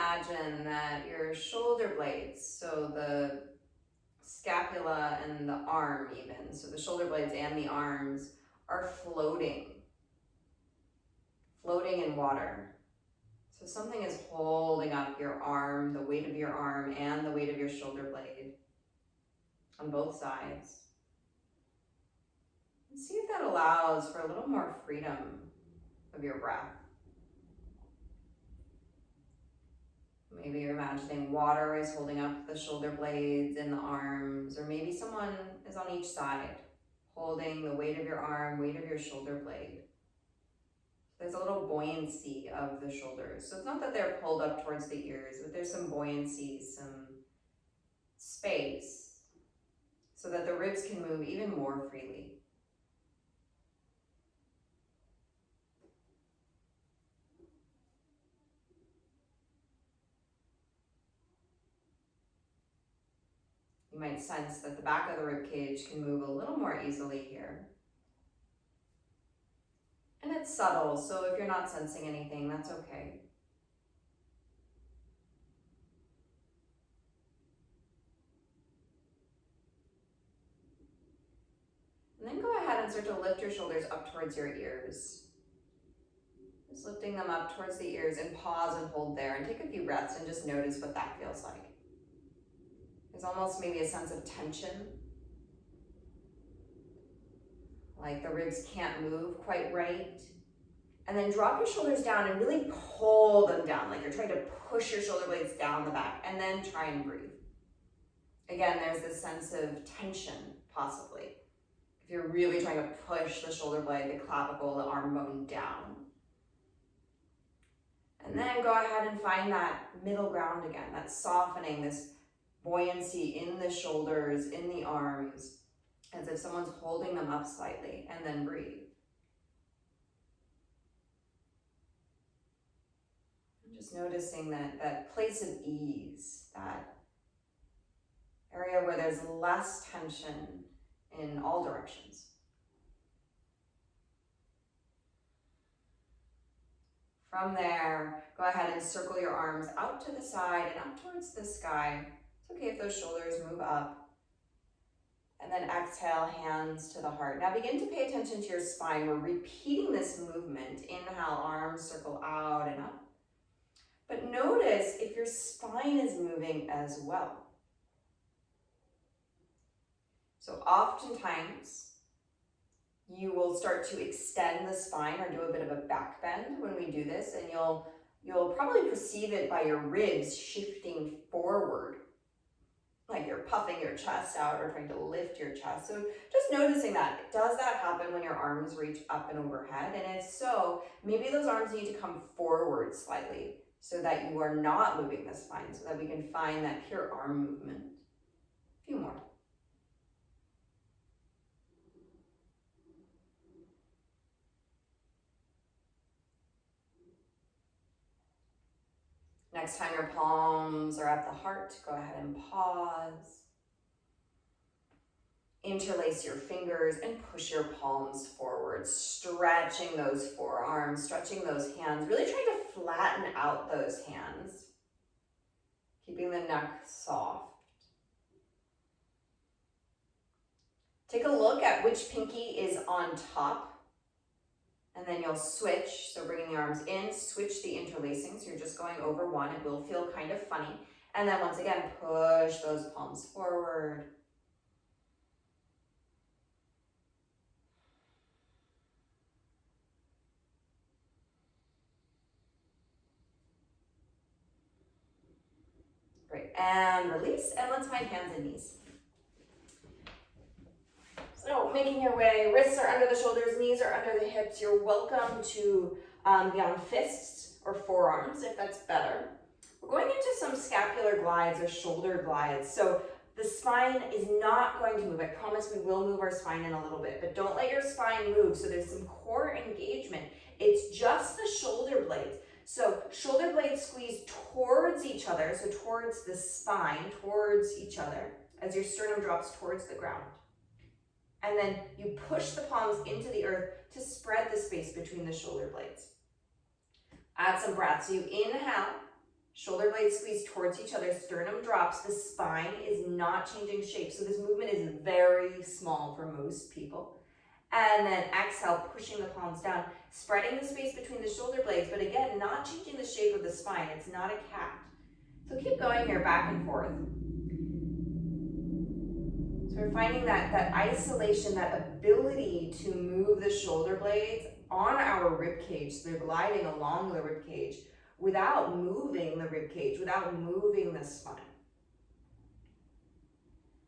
imagine that your shoulder blades, so the scapula and the arm even, so the shoulder blades and the arms are floating in water. So something is holding up your arm, the weight of your arm and the weight of your shoulder blade on both sides. And see if that allows for a little more freedom of your breath. Maybe you're imagining water is holding up the shoulder blades and the arms, or maybe someone is on each side, holding the weight of your arm, weight of your shoulder blade. There's a little buoyancy of the shoulders. So it's not that they're pulled up towards the ears, but there's some buoyancy, some space, so that the ribs can move even more freely. You might sense that the back of the rib cage can move a little more easily here. And it's subtle, so if you're not sensing anything, that's okay. And then go ahead and start to lift your shoulders up towards your ears. Just lifting them up towards the ears, and pause and hold there and take a few breaths and just notice what that feels like. There's almost maybe a sense of tension, like the ribs can't move quite right. And then drop your shoulders down and really pull them down, like you're trying to push your shoulder blades down the back, and then try and breathe. Again, there's this sense of tension, possibly. If you're really trying to push the shoulder blade, the clavicle, the arm bone down. And then go ahead and find that middle ground again, that softening, this buoyancy in the shoulders, in the arms, as if someone's holding them up slightly, and then breathe. Just noticing that place of ease, that area where there's less tension in all directions. From there, go ahead and circle your arms out to the side and up towards the sky. It's okay if those shoulders move up. And then exhale, hands to the heart. Now begin to pay attention to your spine. We're repeating this movement. Inhale, arms circle out and up. But notice if your spine is moving as well. So oftentimes, you will start to extend the spine or do a bit of a back bend when we do this, and you'll probably perceive it by your ribs shifting forward, like you're puffing your chest out or trying to lift your chest. So just noticing that. Does that happen when your arms reach up and overhead? And if so, maybe those arms need to come forward slightly so that you are not moving the spine, so that we can find that pure arm movement. A few more. Next time your palms are at the heart, go ahead and pause. Interlace your fingers and push your palms forward, stretching those forearms, stretching those hands, really trying to flatten out those hands, keeping the neck soft. Take a look at which pinky is on top. And then you'll switch, so bringing the arms in, switch the interlacing, so you're just going over one. It will feel kind of funny. And then once again, push those palms forward. Great, and release, and let's find hands and knees. So making your way, wrists are under the shoulders, knees are under the hips. You're welcome to be on fists or forearms if that's better. We're going into some scapular glides or shoulder glides. So the spine is not going to move. I promise we will move our spine in a little bit, but don't let your spine move. So there's some core engagement. It's just the shoulder blades. So shoulder blades squeeze towards each other, so towards the spine, towards each other, as your sternum drops towards the ground. And then you push the palms into the earth to spread the space between the shoulder blades. Add some breath. So you inhale, Shoulder blades squeeze towards each other, sternum drops, the spine is not changing shape. So this movement is very small for most people. And then exhale, pushing the palms down, spreading the space between the shoulder blades, but again, not changing the shape of the spine. It's not a cat. So keep going here, back and forth. So we're finding that isolation, that ability to move the shoulder blades on our rib cage. So they're gliding along the rib cage without moving the rib cage, without moving the spine.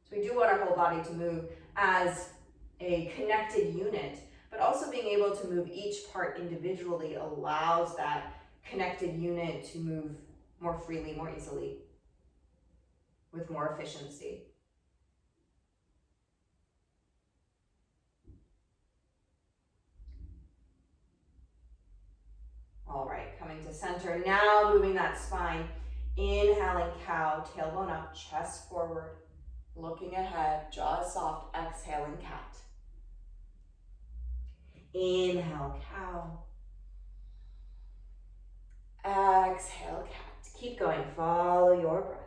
So we do want our whole body to move as a connected unit, but also being able to move each part individually allows that connected unit to move more freely, more easily, with more efficiency. All right, coming to center. Now moving that spine. Inhaling cow, tailbone up, chest forward, looking ahead, jaws soft, exhaling cat. Inhale, cow. Exhale, cat. Keep going, follow your breath.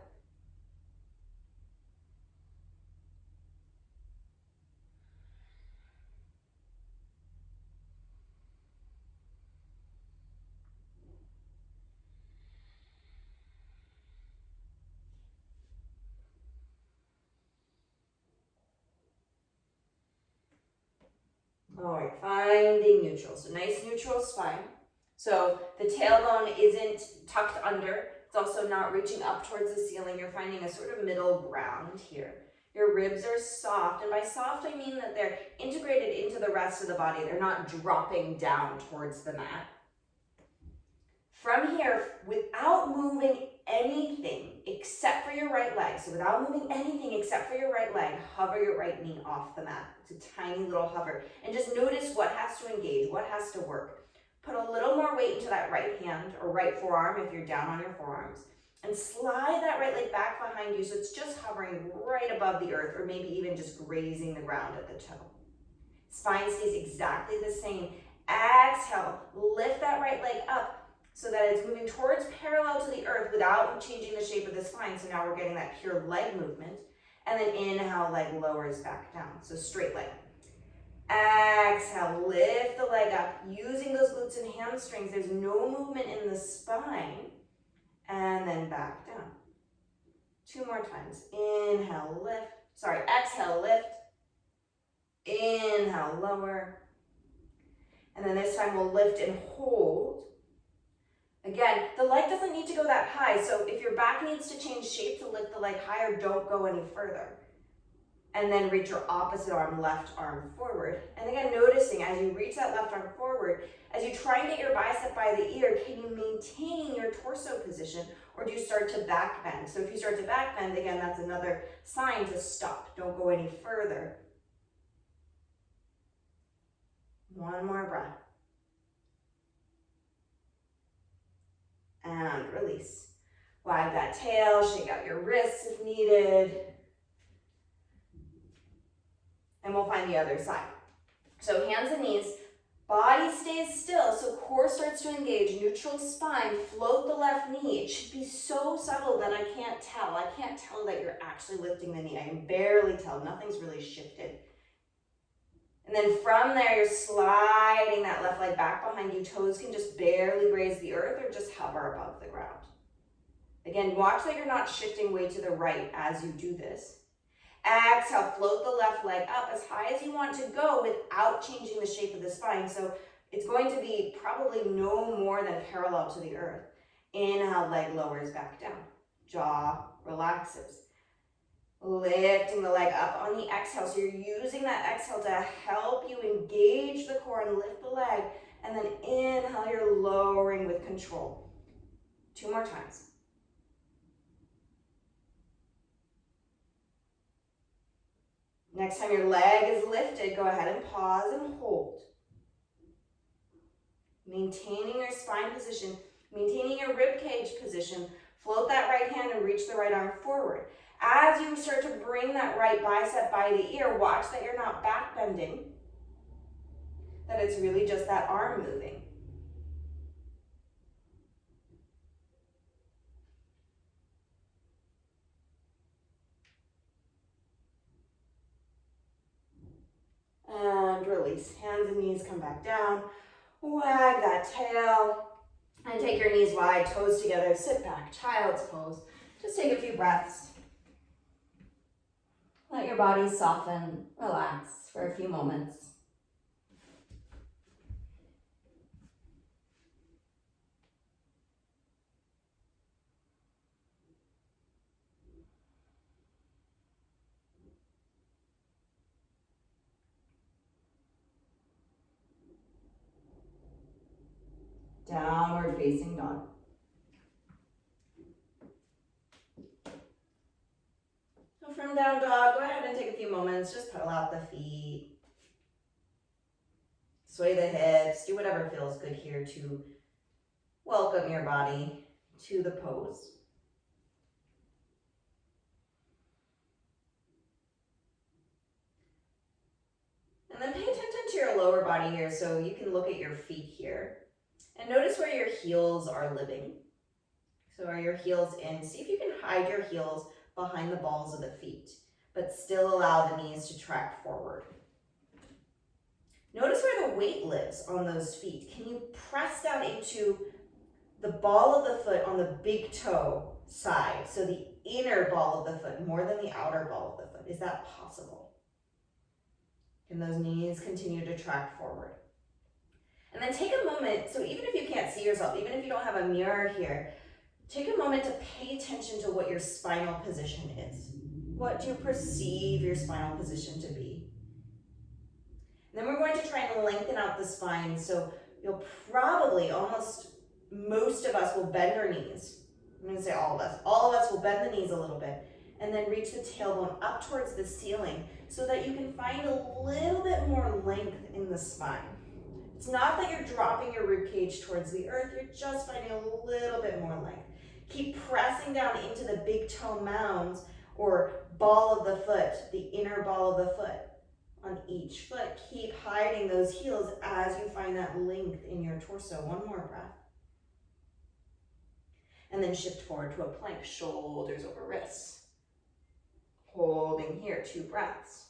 All right, finding neutral. So nice neutral spine. So the tailbone isn't tucked under. It's also not reaching up towards the ceiling. You're finding a sort of middle ground here. Your ribs are soft, and by soft I mean that they're integrated into the rest of the body. They're not dropping down towards the mat. From here, without moving anything except for your right leg, so without moving anything except for your right leg, hover your right knee off the mat. It's a tiny little hover. And just notice what has to engage, what has to work. Put a little more weight into that right hand or right forearm if you're down on your forearms. And slide that right leg back behind you so it's just hovering right above the earth, or maybe even just grazing the ground at the toe. Spine stays exactly the same. Exhale, lift that right leg up so that it's moving towards parallel to the earth without changing the shape of the spine. So now we're getting that pure leg movement. And then inhale, leg lowers back down. So straight leg. Exhale, lift the leg up, using those glutes and hamstrings. There's no movement in the spine. And then back down. 2 more times. Inhale, lift. Exhale, lift. Inhale, lower. And then this time we'll lift and hold. Again, the leg doesn't need to go that high, so if your back needs to change shape to lift the leg higher, don't go any further. And then reach your opposite arm, left arm forward. And again, noticing as you reach that left arm forward, as you try and get your bicep by the ear, can you maintain your torso position, or do you start to back bend? So if you start to back bend, again, that's another sign to stop. Don't go any further. 1 more breath. And release. Wag that tail, shake out your wrists if needed. And we'll find the other side. So hands and knees, body stays still, so core starts to engage, neutral spine, float the left knee. It should be so subtle that I can't tell. I can't tell that you're actually lifting the knee. I can barely tell, nothing's really shifted. And then from there, you're sliding that left leg back behind you. Toes can just barely graze the earth or just hover above the ground. Again, watch that you're not shifting way to the right as you do this. Exhale, float the left leg up as high as you want to go without changing the shape of the spine. So it's going to be probably no more than parallel to the earth. Inhale, leg lowers back down. Jaw relaxes. Lifting the leg up on the exhale. So you're using that exhale to help you engage the core and lift the leg. And then inhale, you're lowering with control. 2 more times. Next time your leg is lifted, go ahead and pause and hold. Maintaining your spine position, maintaining your rib cage position. Float that right hand and reach the right arm forward. As you start to bring that right bicep by the ear, watch that you're not back bending, that it's really just that arm moving. release. Hands and knees come back down. Wag that tail. And take your knees wide, toes together. Sit back, child's pose. Just take a few breaths. Let your body soften, relax for a few moments. Downward facing dog. So from down dog, go ahead and take a few moments, just pedal out the feet. Sway the hips, do whatever feels good here to welcome your body to the pose. And then pay attention to your lower body here, so you can look at your feet here. And notice where your heels are living. So are your heels in? See if you can hide your heels behind the balls of the feet, but still allow the knees to track forward. Notice where the weight lives on those feet. Can you press down into the ball of the foot on the big toe side? So the inner ball of the foot more than the outer ball of the foot. Is that possible? Can those knees continue to track forward? And then take a moment, so even if you can't see yourself, even if you don't have a mirror here, take a moment to pay attention to what your spinal position is. What do you perceive your spinal position to be? And then we're going to try and lengthen out the spine, so you'll probably, most of us will bend our knees. I'm going to say all of us. All of us will bend the knees a little bit, and then reach the tailbone up towards the ceiling so that you can find a little bit more length in the spine. It's not that you're dropping your rib cage towards the earth, you're just finding a little bit more length. Keep pressing down into the big toe mounds or ball of the foot, the inner ball of the foot on each foot. Keep hiding those heels as you find that length in your torso. One more breath. And then shift forward to a plank, shoulders over wrists. Holding here, 2 breaths.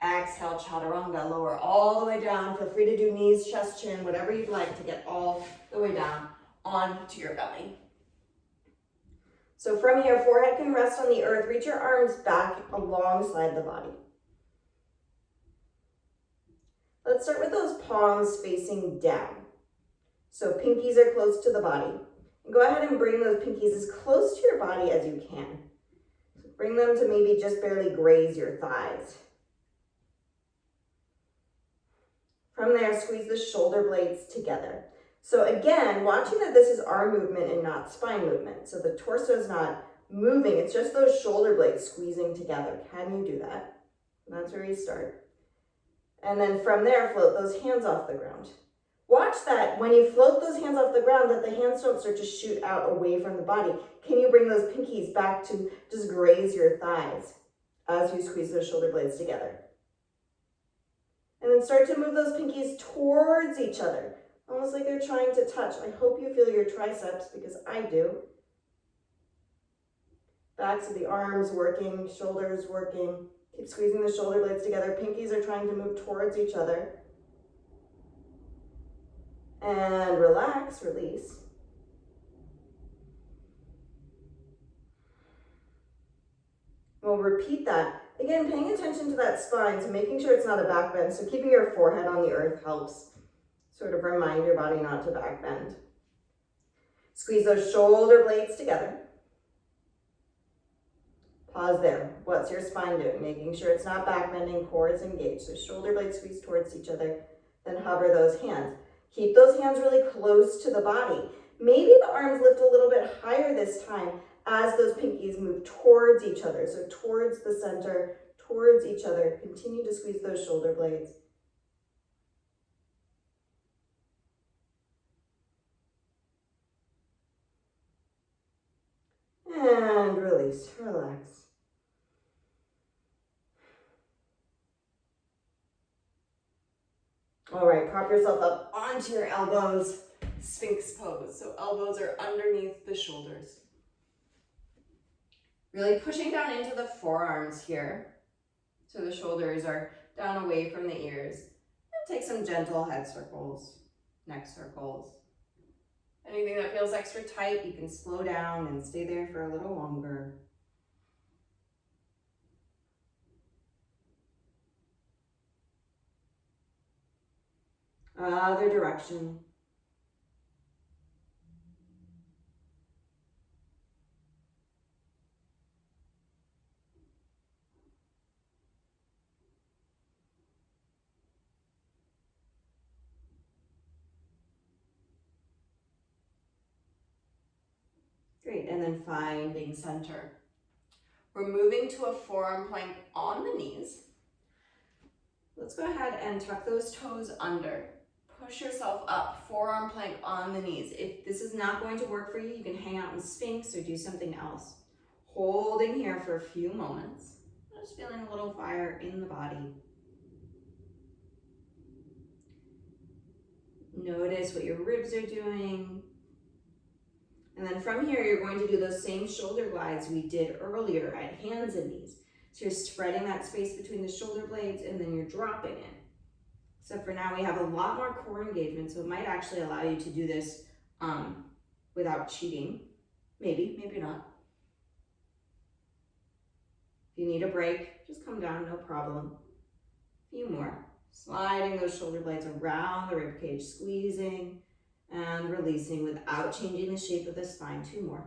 Exhale, chaturanga, lower all the way down. Feel free to do knees, chest, chin, whatever you'd like to get all the way down onto your belly. So from here, forehead can rest on the earth. Reach your arms back alongside the body. Let's start with those palms facing down. So pinkies are close to the body. And go ahead and bring those pinkies as close to your body as you can. So bring them to maybe just barely graze your thighs. From there, squeeze the shoulder blades together. So again, watching that this is arm movement and not spine movement. So the torso is not moving, it's just those shoulder blades squeezing together. Can you do that? And that's where you start. And then from there, float those hands off the ground. Watch that when you float those hands off the ground, that the hands don't start to shoot out away from the body. Can you bring those pinkies back to just graze your thighs as you squeeze those shoulder blades together? And then start to move those pinkies towards each other, almost like they're trying to touch. I hope you feel your triceps, because I do. Backs of the arms working, shoulders working. Keep squeezing the shoulder blades together. Pinkies are trying to move towards each other. And relax, release. We'll repeat that. Again, paying attention to that spine, so making sure it's not a back bend. So keeping your forehead on the earth helps sort of remind your body not to back bend. Squeeze those shoulder blades together. Pause there. What's your spine doing? Making sure it's not back bending, core is engaged. So shoulder blades squeeze towards each other, then hover those hands. Keep those hands really close to the body. Maybe the arms lift a little bit higher this time as those pinkies move towards each other. So towards the center, towards each other. Continue to squeeze those shoulder blades. And release, relax. All right, prop yourself up onto your elbows, Sphinx pose. So elbows are underneath the shoulders. Really pushing down into the forearms here. So the shoulders are down away from the ears. And take some gentle head circles, neck circles. Anything that feels extra tight, you can slow down and stay there for a little longer. Other direction. Great, and then finding center. We're moving to a forearm plank on the knees. Let's go ahead and tuck those toes under. Push yourself up, forearm plank on the knees. If this is not going to work for you, you can hang out in Sphinx or do something else. Holding here for a few moments. Just feeling a little fire in the body. Notice what your ribs are doing. And then from here, you're going to do those same shoulder glides we did earlier at hands and knees. So you're spreading that space between the shoulder blades and then you're dropping it. Except for now we have a lot more core engagement, so it might actually allow you to do this without cheating. Maybe, maybe not. If you need a break, just come down, no problem. A few more. Sliding those shoulder blades around the rib cage, squeezing and releasing without changing the shape of the spine. 2 more.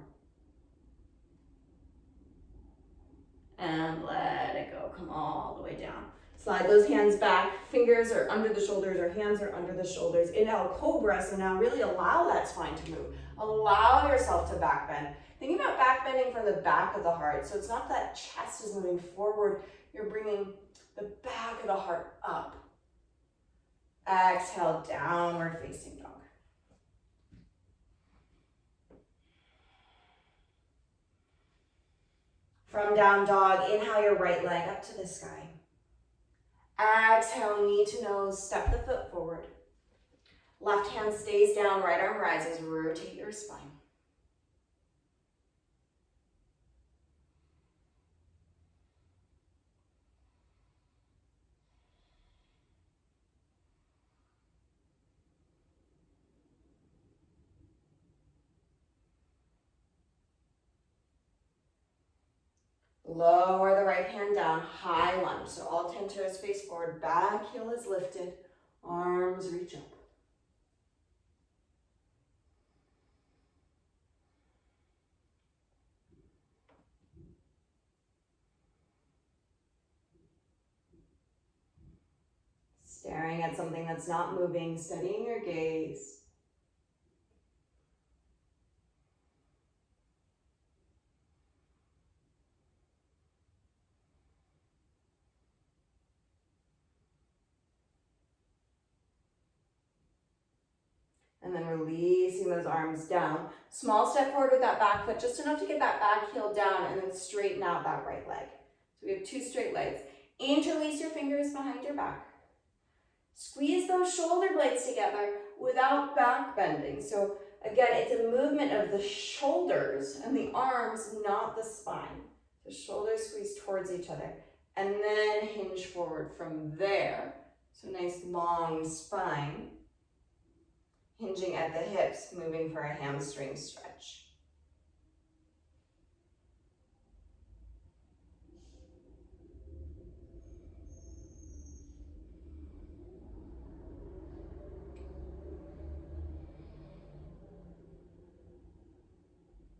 And let it go, come all the way down. Slide those hands back, fingers are under the shoulders or hands are under the shoulders. Inhale, cobra, so now really allow that spine to move. Allow yourself to back bend. Think about back bending from the back of the heart. So it's not that chest is moving forward, you're bringing the back of the heart up. Exhale, downward facing dog. From down dog, inhale your right leg up to the sky. Exhale, knee to nose, step the foot forward. Left hand stays down, right arm rises, rotate your spine. Lower the right hand down, high lunge. So all 10 toes face forward, back heel is lifted, arms reach up. Staring at something that's not moving, steadying your gaze. And then releasing those arms down. Small step forward with that back foot, just enough to get that back heel down and then straighten out that right leg. So we have 2 straight legs. Interlace your fingers behind your back. Squeeze those shoulder blades together without back bending. So again, it's a movement of the shoulders and the arms, not the spine. The shoulders squeeze towards each other and then hinge forward from there. So nice long spine. Hinging at the hips, moving for a hamstring stretch.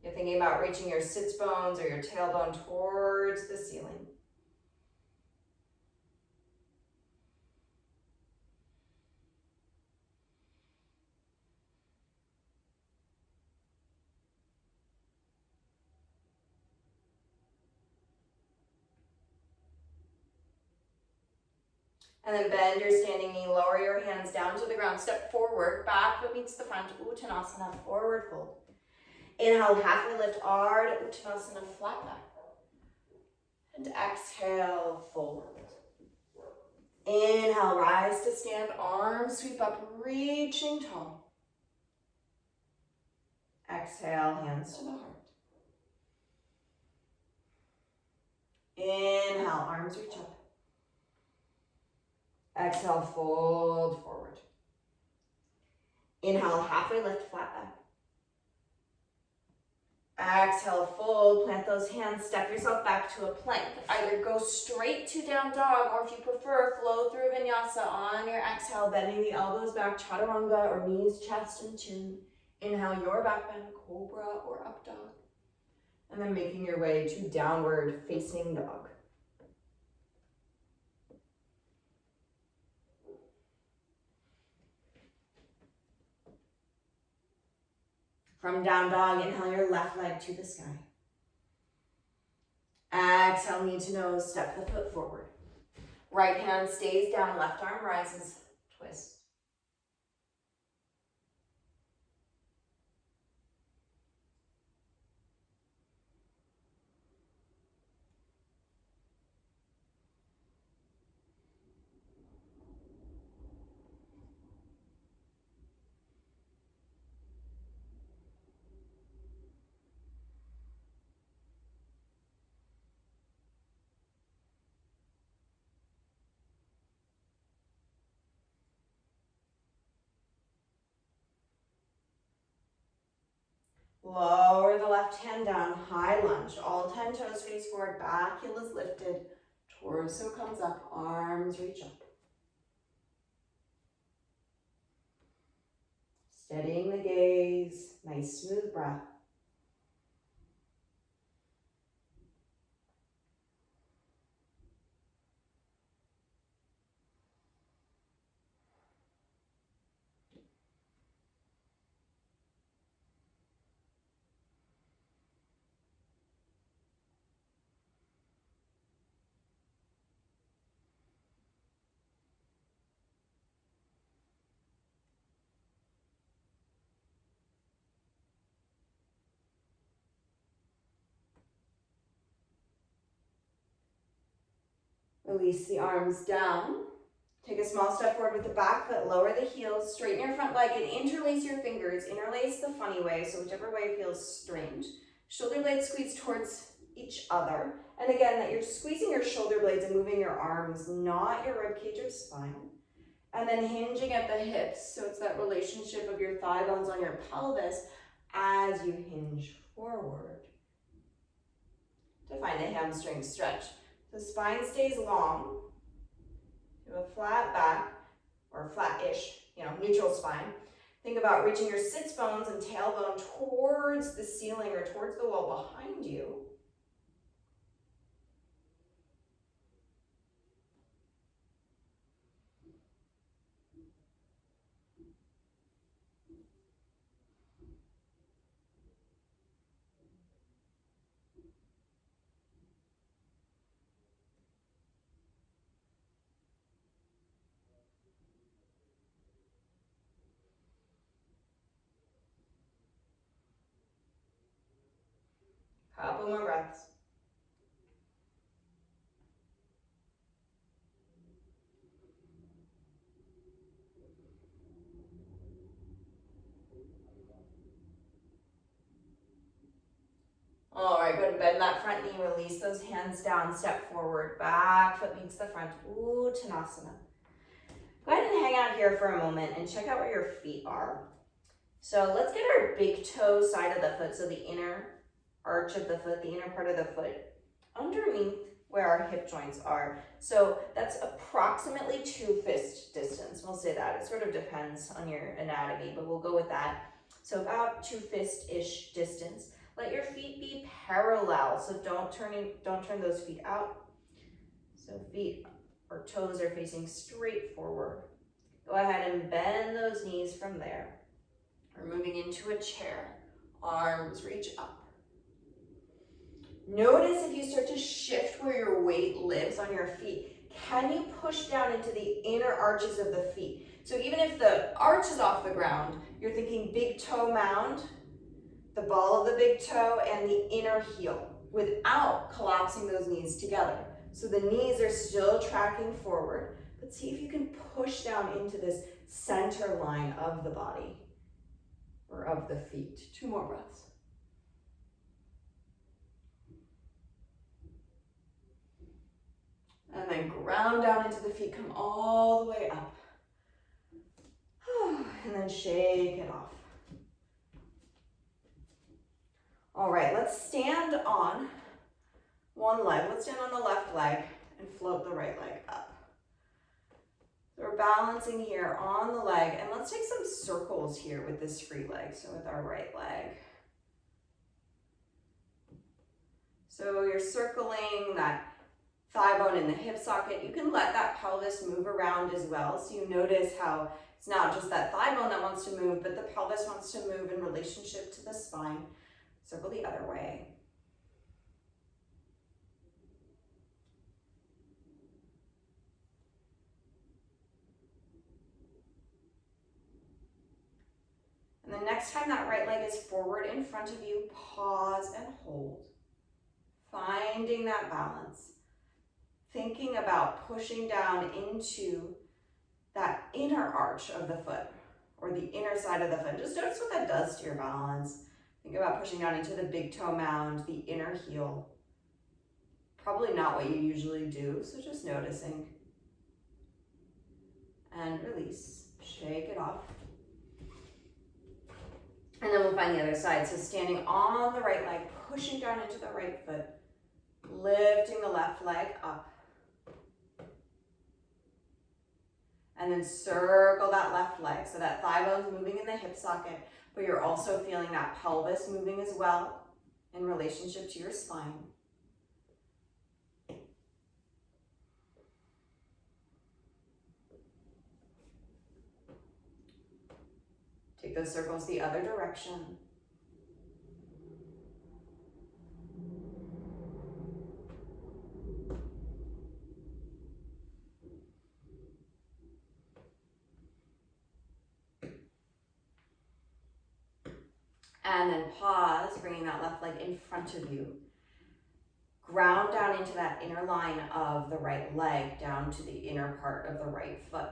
You're thinking about reaching your sits bones or your tailbone towards the ceiling. And then bend your standing knee, lower your hands down to the ground, step forward, back foot meets the front, Uttanasana, forward fold. Inhale, halfway lift, Ardha Uttanasana, flat back. And exhale, fold. Inhale, rise to stand, arms sweep up, reaching tall. Exhale, hands to the heart. Inhale, arms reach up. Exhale, fold forward. Inhale, halfway lift, flat back. Exhale, fold, plant those hands, step yourself back to a plank. Either go straight to down dog, or if you prefer, flow through vinyasa on your exhale, bending the elbows back, chaturanga, or knees, chest, and chin. Inhale, your back bend, cobra or up dog. And then making your way to downward facing dog. From down dog, inhale your left leg to the sky. Exhale, knee to nose, step the foot forward. Right hand stays down, left arm rises, twist. Lower the left hand down, high lunge. All 10 toes face forward, back heel is lifted, torso comes up, arms reach up. Steadying the gaze, nice smooth breath. Release the arms down. Take a small step forward with the back foot, lower the heels, straighten your front leg and interlace your fingers. Interlace the funny way, so whichever way feels strange. Shoulder blades squeeze towards each other. And again, that you're squeezing your shoulder blades and moving your arms, not your rib cage or spine. And then hinging at the hips, so it's that relationship of your thigh bones on your pelvis as you hinge forward. To find a hamstring stretch. The spine stays long. You have a flat back, or flat-ish, neutral spine. Think about reaching your sits bones and tailbone towards the ceiling or towards the wall behind you. Couple more breaths. All right, good. Bend that front knee, release those hands down, step forward, back foot meets the front, Uttanasana. Go ahead and hang out here for a moment and check out where your feet are. So let's get our big toe side of the foot, so the inner arch of the foot, the inner part of the foot, underneath where our hip joints are. So that's approximately 2 fist distance. We'll say that. It sort of depends on your anatomy, but we'll go with that. So about 2 fist-ish distance. Let your feet be parallel, so don't turn those feet out. So feet or toes are facing straight forward. Go ahead and bend those knees from there. We're moving into a chair. Arms reach up. Notice if you start to shift where your weight lives on your feet, can you push down into the inner arches of the feet? So even if the arch is off the ground, you're thinking big toe mound, the ball of the big toe and the inner heel, without collapsing those knees together. So the knees are still tracking forward, but see if you can push down into this center line of the body or of the feet. 2 more breaths. And then ground down into the feet, come all the way up. And then shake it off. All right, let's stand on one leg. Let's stand on the left leg and float the right leg up. So we're balancing here on the leg, and let's take some circles here with this free leg, so with our right leg. So you're circling that thigh bone in the hip socket. You can let that pelvis move around as well, so you notice how it's not just that thigh bone that wants to move, but the pelvis wants to move in relationship to the spine. Circle the other way. And the next time that right leg is forward in front of you, pause and hold. Finding that balance. Thinking about pushing down into that inner arch of the foot or the inner side of the foot. Just notice what that does to your balance. Think about pushing down into the big toe mound, the inner heel. Probably not what you usually do, so just noticing. And release. Shake it off. And then we'll find the other side. So standing on the right leg, pushing down into the right foot, lifting the left leg up. And then circle that left leg. So that thigh bone's moving in the hip socket, but you're also feeling that pelvis moving as well in relationship to your spine. Take those circles the other direction. And then pause, bringing that left leg in front of you. Ground down into that inner line of the right leg, down to the inner part of the right foot.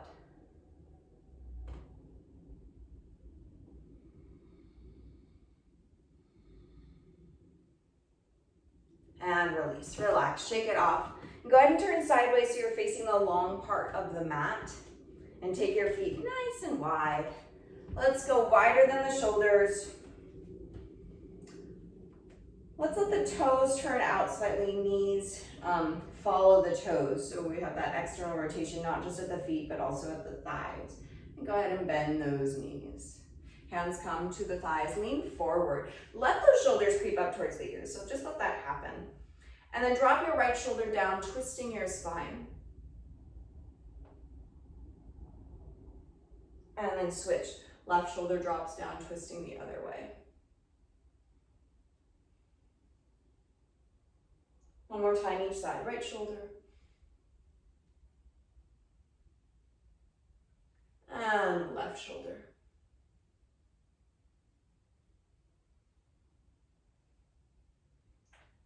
And release, relax, shake it off. Go ahead and turn sideways so you're facing the long part of the mat. And take your feet nice and wide. Let's go wider than the shoulders. Let's let the toes turn out slightly, knees follow the toes. So we have that external rotation, not just at the feet, but also at the thighs. And go ahead and bend those knees. Hands come to the thighs, lean forward. Let those shoulders creep up towards the ears, so just let that happen. And then drop your right shoulder down, twisting your spine. And then switch. Left shoulder drops down, twisting the other way. One more time each side. Right shoulder. And left shoulder.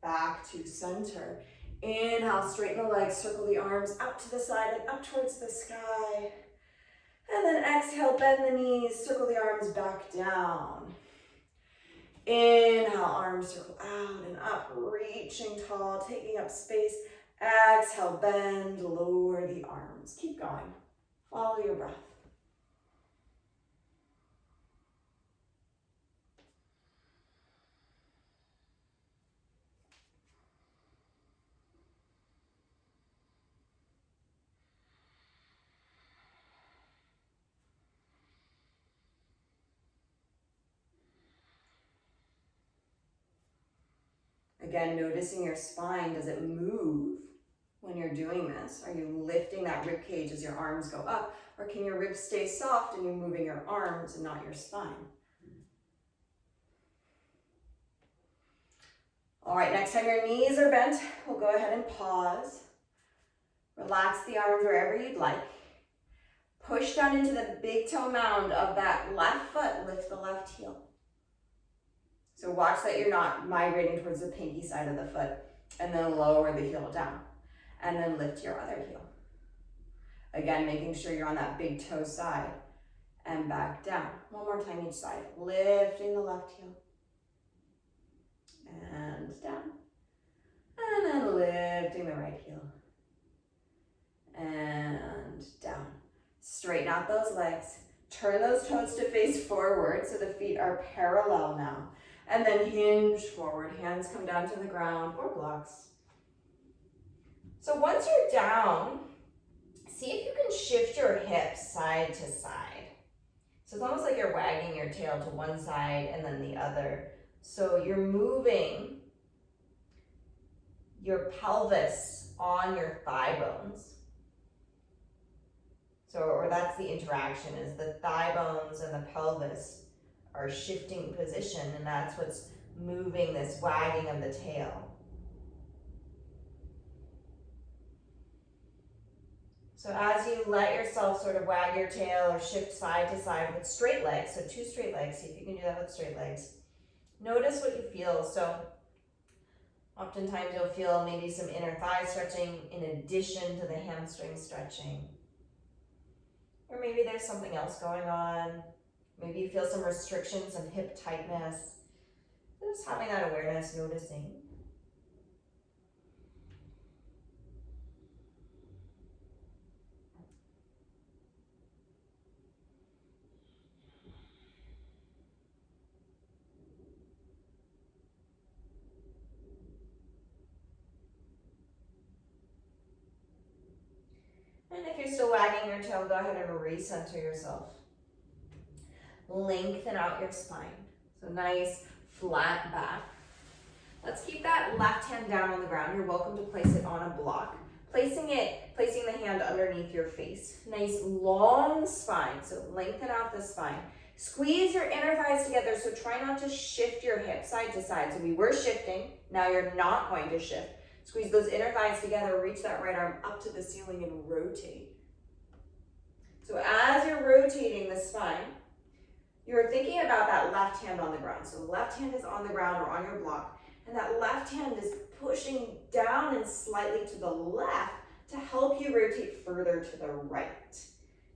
Back to center. Inhale, straighten the legs, circle the arms out to the side and up towards the sky. And then exhale, bend the knees, circle the arms back down. Inhale, arms circle out and up, reaching tall, taking up space. Exhale, bend, lower the arms. Keep going. Follow your breath. Again, noticing your spine, does it move when you're doing this? Are you lifting that rib cage as your arms go up? Or can your ribs stay soft and you're moving your arms and not your spine? All right, next time your knees are bent, we'll go ahead and pause. Relax the arms wherever you'd like. Push down into the big toe mound of that left foot, lift the left heel. So watch that you're not migrating towards the pinky side of the foot, and then lower the heel down, and then lift your other heel. Again, making sure you're on that big toe side, and back down. One more time each side, lifting the left heel, and down, and then lifting the right heel. and down. Straighten out those legs. Turn those toes to face forward so the feet are parallel now. And then hinge forward. Hands come down to the ground or blocks. So once you're down, see if you can shift your hips side to side. So it's almost like you're wagging your tail to one side and then the other. So you're moving your pelvis on your thigh bones. So, or that's the interaction, is the thigh bones and the pelvis are shifting position, and that's what's moving this wagging of the tail. So as you let yourself sort of wag your tail or shift side to side with straight legs, so 2 straight legs, see if you can do that with straight legs. Notice what you feel. So oftentimes you'll feel maybe some inner thigh stretching in addition to the hamstring stretching. Or maybe there's something else going on. Maybe you feel some restriction, some hip tightness. Just having that awareness, noticing. And if you're still wagging your tail, go ahead and recenter yourself. Lengthen out your spine. So nice flat back. Let's keep that left hand down on the ground. You're welcome to place it on a block. Placing the hand underneath your face. Nice long spine. So lengthen out the spine. Squeeze your inner thighs together. So try not to shift your hips side to side. So we were shifting. Now you're not going to shift. Squeeze those inner thighs together, reach that right arm up to the ceiling and rotate. So as you're rotating the spine, you're thinking about that left hand on the ground. So the left hand is on the ground or on your block, and that left hand is pushing down and slightly to the left to help you rotate further to the right.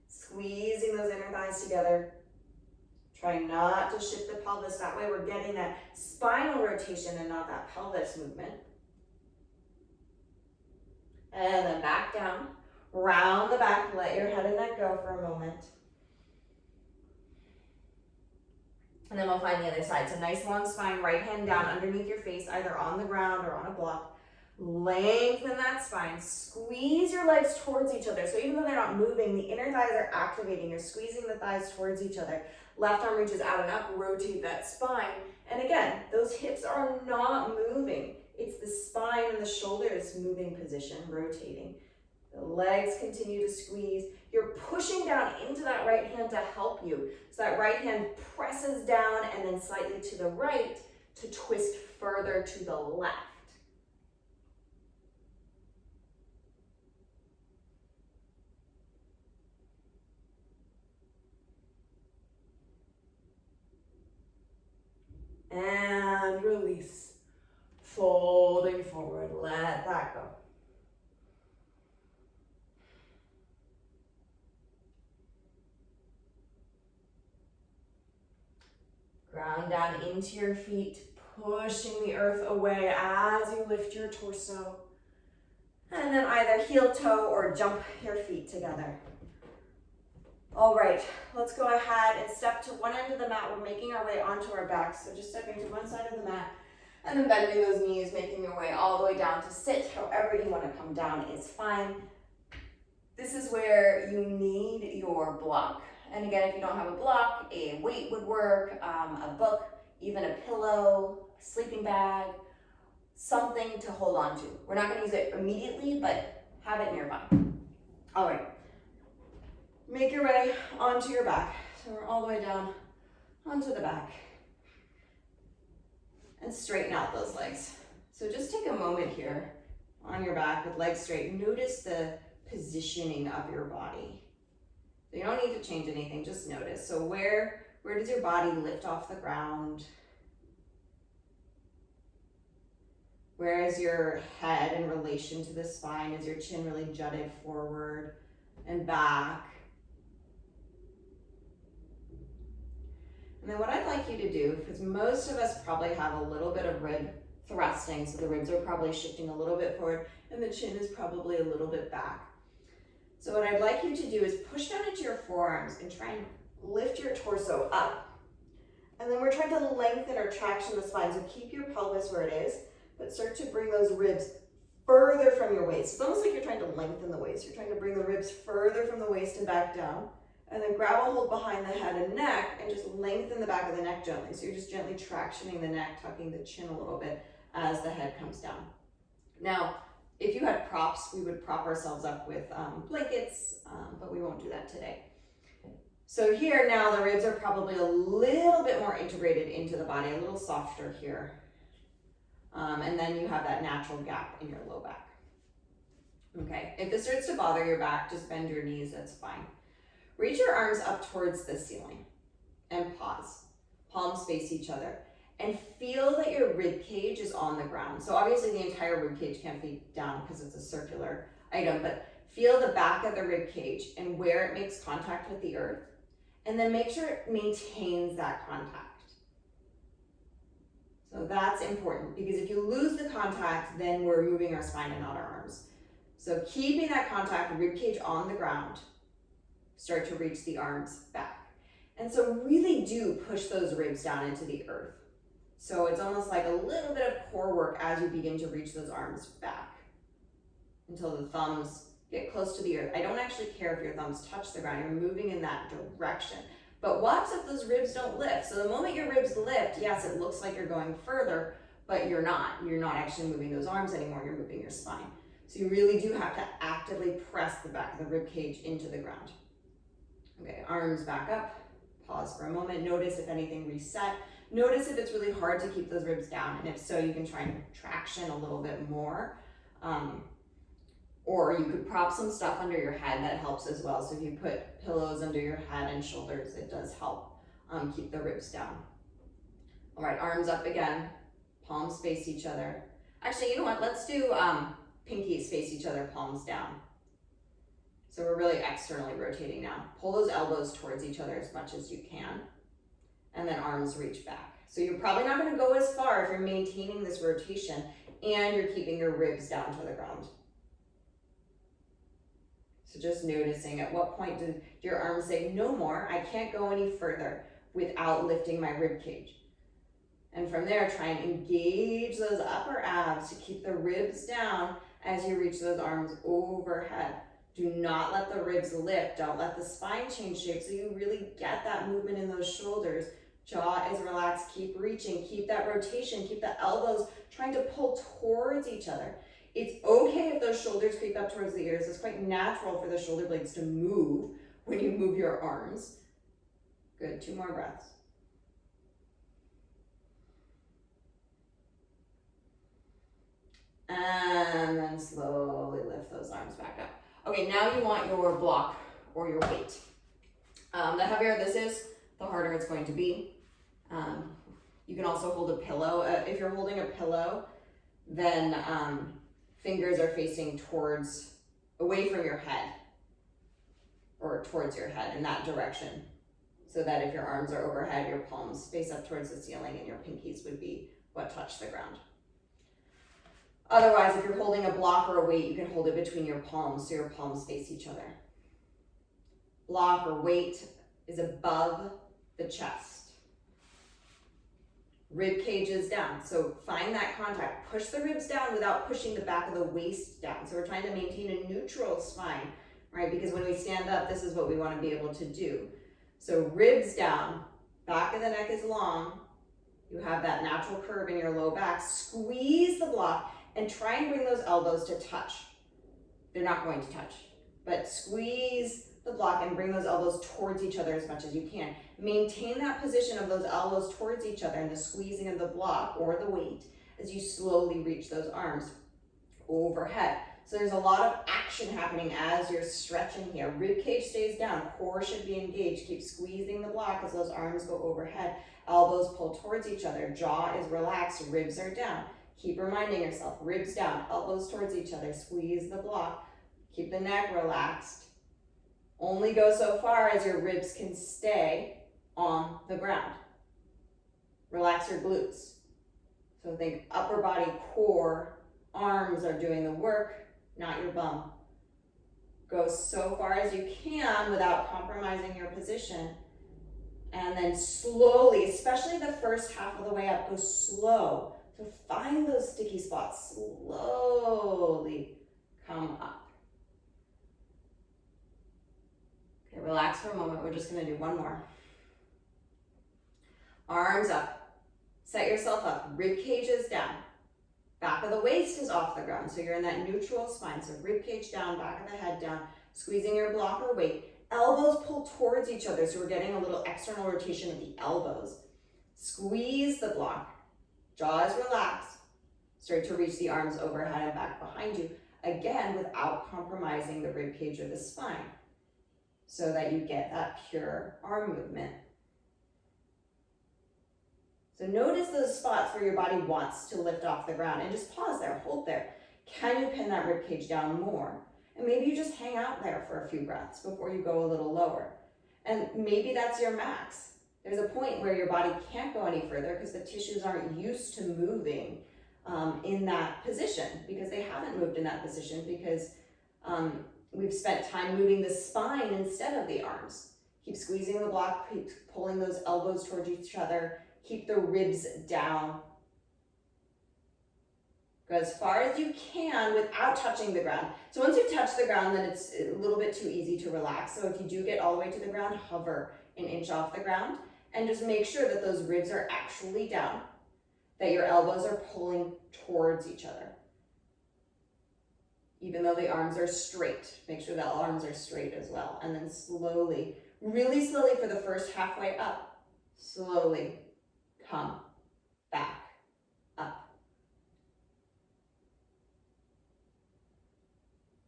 Squeezing those inner thighs together. Try not to shift the pelvis. That way we're getting that spinal rotation and not that pelvis movement. And then back down, round the back, let your head and neck go for a moment. And then we'll find the other side. So nice long spine, right hand down underneath your face, either on the ground or on a block. Lengthen that spine, squeeze your legs towards each other. So even though they're not moving, the inner thighs are activating. You're squeezing the thighs towards each other. Left arm reaches out and up, rotate that spine. And again, those hips are not moving. It's the spine and the shoulders moving position, rotating. The legs continue to squeeze. You're pushing down into that right hand to help you. So that right hand presses down and then slightly to the right to twist further to the left. And release. Folding forward, let that go. Ground down into your feet, pushing the earth away as you lift your torso. And then either heel toe or jump your feet together. All right, let's go ahead and step to one end of the mat. We're making our way onto our backs. So just stepping to one side of the mat and then bending those knees, making your way all the way down to sit. However you want to come down is fine. This is where you need your block. And again, if you don't have a block, a weight would work, a book, even a pillow, a sleeping bag, something to hold on to. We're not going to use it immediately, but have it nearby. All right. Make your way onto your back. So we're all the way down onto the back. And straighten out those legs. So just take a moment here on your back with legs straight. Notice the positioning of your body. So you don't need to change anything, just notice. So where does your body lift off the ground? Where is your head in relation to the spine? Is your chin really jutted forward and back? And then what I'd like you to do, because most of us probably have a little bit of rib thrusting, so the ribs are probably shifting a little bit forward, and the chin is probably a little bit back. So what I'd like you to do is push down into your forearms and try and lift your torso up. And then we're trying to lengthen or traction the spine. So keep your pelvis where it is, but start to bring those ribs further from your waist. It's almost like you're trying to lengthen the waist. You're trying to bring the ribs further from the waist and back down. And then grab a hold behind the head and neck and just lengthen the back of the neck gently. So you're just gently tractioning the neck, tucking the chin a little bit as the head comes down. Now, if you had props, we would prop ourselves up with blankets, but we won't do that today. So here now the ribs are probably a little bit more integrated into the body, a little softer here. And then you have that natural gap in your low back. Okay, if this starts to bother your back, just bend your knees, that's fine. Reach your arms up towards the ceiling and pause. Palms face each other. And feel that your rib cage is on the ground. So obviously the entire rib cage can't be down because it's a circular item, but feel the back of the rib cage and where it makes contact with the earth. And then make sure it maintains that contact. So that's important because if you lose the contact, then we're moving our spine and not our arms. So keeping that contact, rib cage on the ground, start to reach the arms back. And so really do push those ribs down into the earth. So it's almost like a little bit of core work as you begin to reach those arms back until the thumbs get close to the earth. I don't actually care if your thumbs touch the ground, you're moving in that direction. But watch if those ribs don't lift. So the moment your ribs lift, yes, it looks like you're going further, but you're not. You're not actually moving those arms anymore, you're moving your spine. So you really do have to actively press the back of the rib cage into the ground. Okay, arms back up, pause for a moment, notice if anything reset. Notice if it's really hard to keep those ribs down, and if so, you can try and traction a little bit more. Or you could prop some stuff under your head, that helps as well. So if you put pillows under your head and shoulders, it does help keep the ribs down. All right, arms up again, palms face each other. Actually, you know what, let's do pinkies face each other, palms down. So we're really externally rotating now. Pull those elbows towards each other as much as you can. And then arms reach back. So you're probably not gonna go as far if you're maintaining this rotation and you're keeping your ribs down to the ground. So just noticing at what point did your arms say, no more, I can't go any further without lifting my rib cage. And from there, try and engage those upper abs to keep the ribs down as you reach those arms overhead. Do not let the ribs lift. Don't let the spine change shape so you really get that movement in those shoulders. Jaw is relaxed. Keep reaching. Keep that rotation. Keep the elbows trying to pull towards each other. It's okay if those shoulders creep up towards the ears. It's quite natural for the shoulder blades to move when you move your arms. Good. 2 more breaths. And then slowly lift those arms back up. Okay, now you want your block or your weight. The heavier this is, the harder it's going to be. You can also hold a pillow. If you're holding a pillow, then fingers are facing away from your head or towards your head in that direction. So that if your arms are overhead, your palms face up towards the ceiling and your pinkies would be what touch the ground. Otherwise, if you're holding a block or a weight, you can hold it between your palms so your palms face each other. Block or weight is above the chest. Rib cage is down, so find that contact. Push the ribs down without pushing the back of the waist down. So we're trying to maintain a neutral spine, right? Because when we stand up, this is what we want to be able to do. So ribs down, back of the neck is long. You have that natural curve in your low back. Squeeze the block and try and bring those elbows to touch. They're not going to touch, but squeeze the block and bring those elbows towards each other as much as you can. Maintain that position of those elbows towards each other and the squeezing of the block or the weight as you slowly reach those arms overhead. So there's a lot of action happening as you're stretching here. Rib cage stays down, core should be engaged. Keep squeezing the block as those arms go overhead. Elbows pull towards each other, jaw is relaxed, ribs are down. Keep reminding yourself, ribs down, elbows towards each other, squeeze the block. Keep the neck relaxed. Only go so far as your ribs can stay on the ground. Relax your glutes. So think upper body, core, arms are doing the work, not your bum. Go so far as you can without compromising your position. And then slowly, especially the first half of the way up, go slow. So find those sticky spots, slowly come up. Okay, relax for a moment. We're just gonna do one more. Arms up, set yourself up, rib cage is down. Back of the waist is off the ground, so you're in that neutral spine. So rib cage down, back of the head down, squeezing your block or weight. Elbows pull towards each other, so we're getting a little external rotation of the elbows. Squeeze the block, jaws relaxed. Start to reach the arms overhead and back behind you, again without compromising the rib cage or the spine, so that you get that pure arm movement. So notice those spots where your body wants to lift off the ground and just pause there, hold there. Can you pin that rib cage down more? And maybe you just hang out there for a few breaths before you go a little lower. And maybe that's your max. There's a point where your body can't go any further because the tissues aren't used to moving in that position, because they haven't moved in that position because we've spent time moving the spine instead of the arms. Keep squeezing the block, keep pulling those elbows towards each other. Keep the ribs down. Go as far as you can without touching the ground. So once you touch the ground, then it's a little bit too easy to relax. So if you do get all the way to the ground, hover an inch off the ground and just make sure that those ribs are actually down, that your elbows are pulling towards each other. Even though the arms are straight, make sure the arms are straight as well. And then slowly, really slowly for the first halfway up, slowly come back up.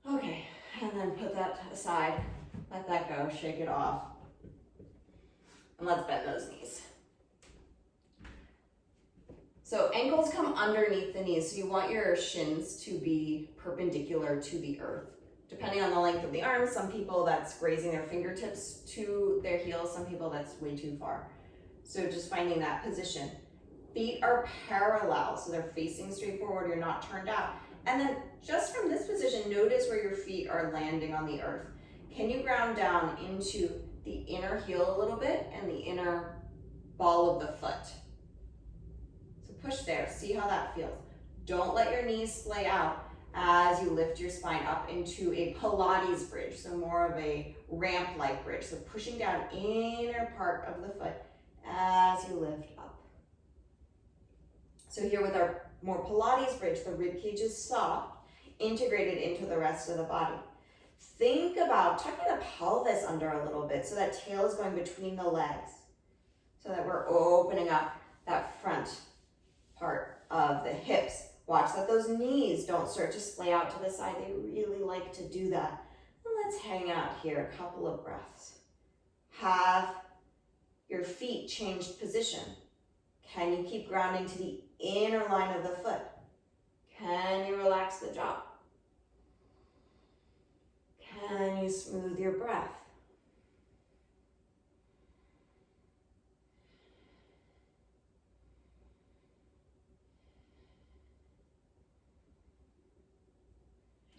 Okay, and then put that aside, let that go, shake it off, and let's bend those knees. So ankles come underneath the knees, so you want your shins to be perpendicular to the earth. Depending on the length of the arms, some people that's grazing their fingertips to their heels, some people that's way too far. So just finding that position. Feet are parallel, so they're facing straight forward, you're not turned out. And then just from this position, notice where your feet are landing on the earth. Can you ground down into the inner heel a little bit and the inner ball of the foot? So push there, see how that feels. Don't let your knees splay out as you lift your spine up into a Pilates bridge, so more of a ramp-like bridge. So pushing down inner part of the foot as you lift up. So here with our more Pilates bridge, the rib cage is soft, integrated into the rest of the body. Think about tucking the pelvis under a little bit so that tail is going between the legs, so that we're opening up that front part of the hips. Watch that those knees don't start to splay out to the side. They really like to do that. And let's hang out here a couple of breaths. Have your feet changed position. Can you keep grounding to the inner line of the foot? Can you relax the jaw? Can you smooth your breath?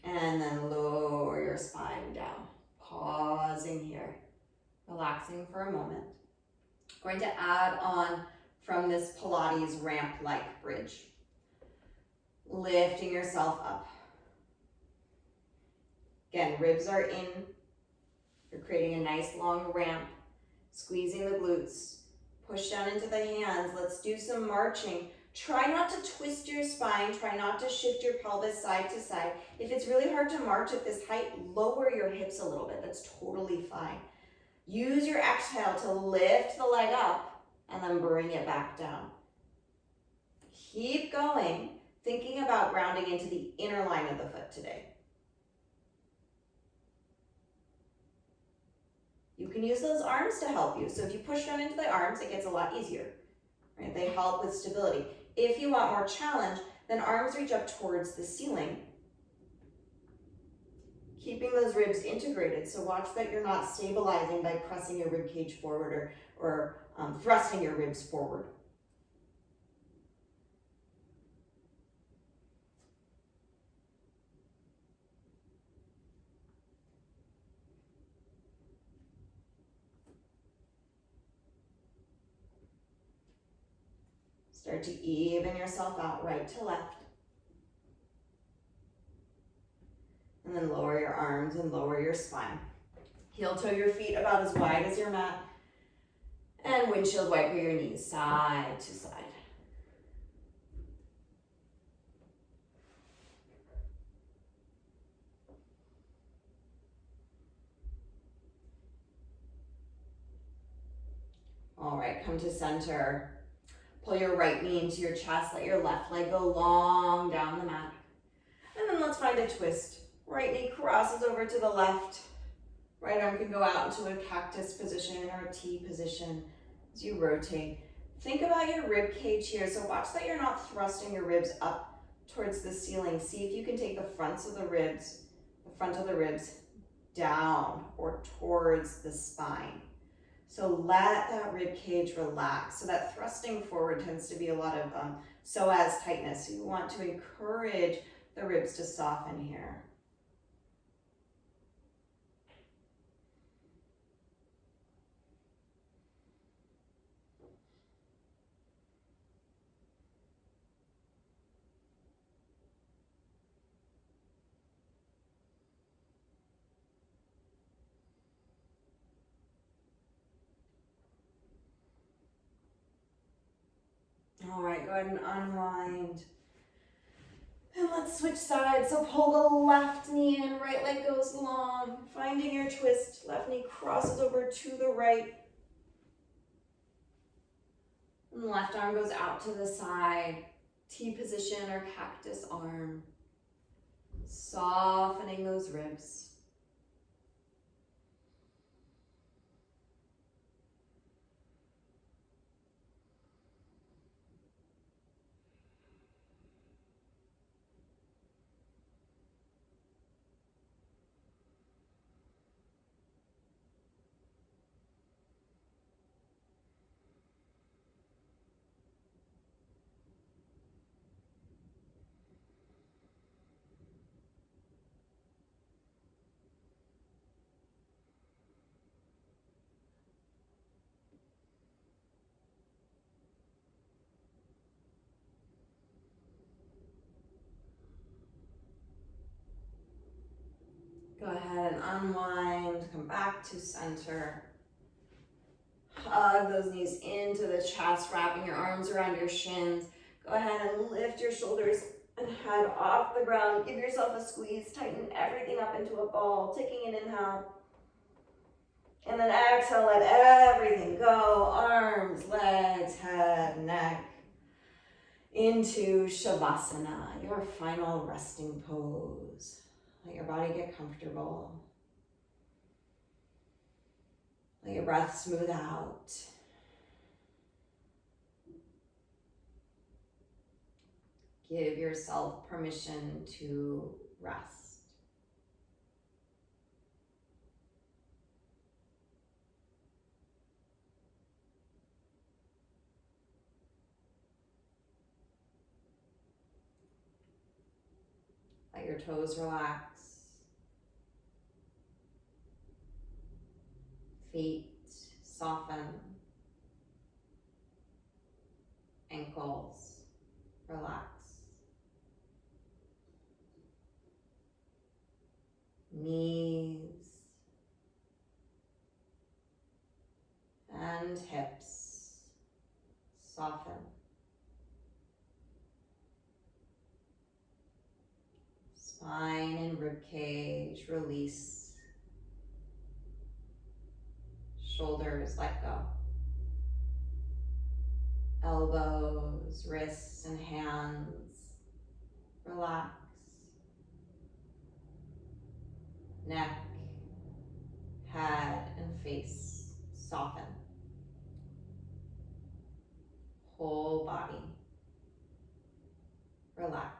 And then lower your spine down. Pausing here. Relaxing for a moment. Going to add on from this Pilates ramp-like bridge. Lifting yourself up. Again, ribs are in. You're creating a nice long ramp. Squeezing the glutes. Push down into the hands. Let's do some marching. Try not to twist your spine. Try not to shift your pelvis side to side. If it's really hard to march at this height, lower your hips a little bit. That's totally fine. Use your exhale to lift the leg up and then bring it back down. Keep going, thinking about grounding into the inner line of the foot today. You can use those arms to help you. So if you push down into the arms, it gets a lot easier. Right? They help with stability. If you want more challenge, then arms reach up towards the ceiling, keeping those ribs integrated. So watch that you're not stabilizing by pressing your rib cage forward or thrusting your ribs forward. Start to even yourself out, right to left. And then lower your arms and lower your spine. Heel toe your feet about as wide as your mat. And windshield wiper your knees side to side. All right, come to center. Pull your right knee into your chest. Let your left leg go long down the mat. And then let's find a twist. Right knee crosses over to the left. Right arm can go out into a cactus position or a T position as you rotate. Think about your rib cage here. So watch that you're not thrusting your ribs up towards the ceiling. See if you can take the front of the ribs down or towards the spine. So let that rib cage relax. So that thrusting forward tends to be a lot of psoas tightness. So you want to encourage the ribs to soften here. All right, go ahead and unwind. And let's switch sides. So pull the left knee in, right leg goes long. Finding your twist, left knee crosses over to the right. And the left arm goes out to the side. T position or cactus arm. Softening those ribs. Go ahead and unwind, come back to center. Hug those knees into the chest, wrapping your arms around your shins. Go ahead and lift your shoulders and head off the ground. Give yourself a squeeze, tighten everything up into a ball, taking an inhale. And then exhale, let everything go. Arms, legs, head, neck. Into Shavasana, your final resting pose. Let your body get comfortable. Let your breath smooth out. Give yourself permission to rest. Let your toes relax. Feet soften. Ankles relax. Knees and hips soften. Spine and rib cage release. Shoulders let go. Elbows, wrists, and hands relax. Neck, head, and face soften. Whole body relax.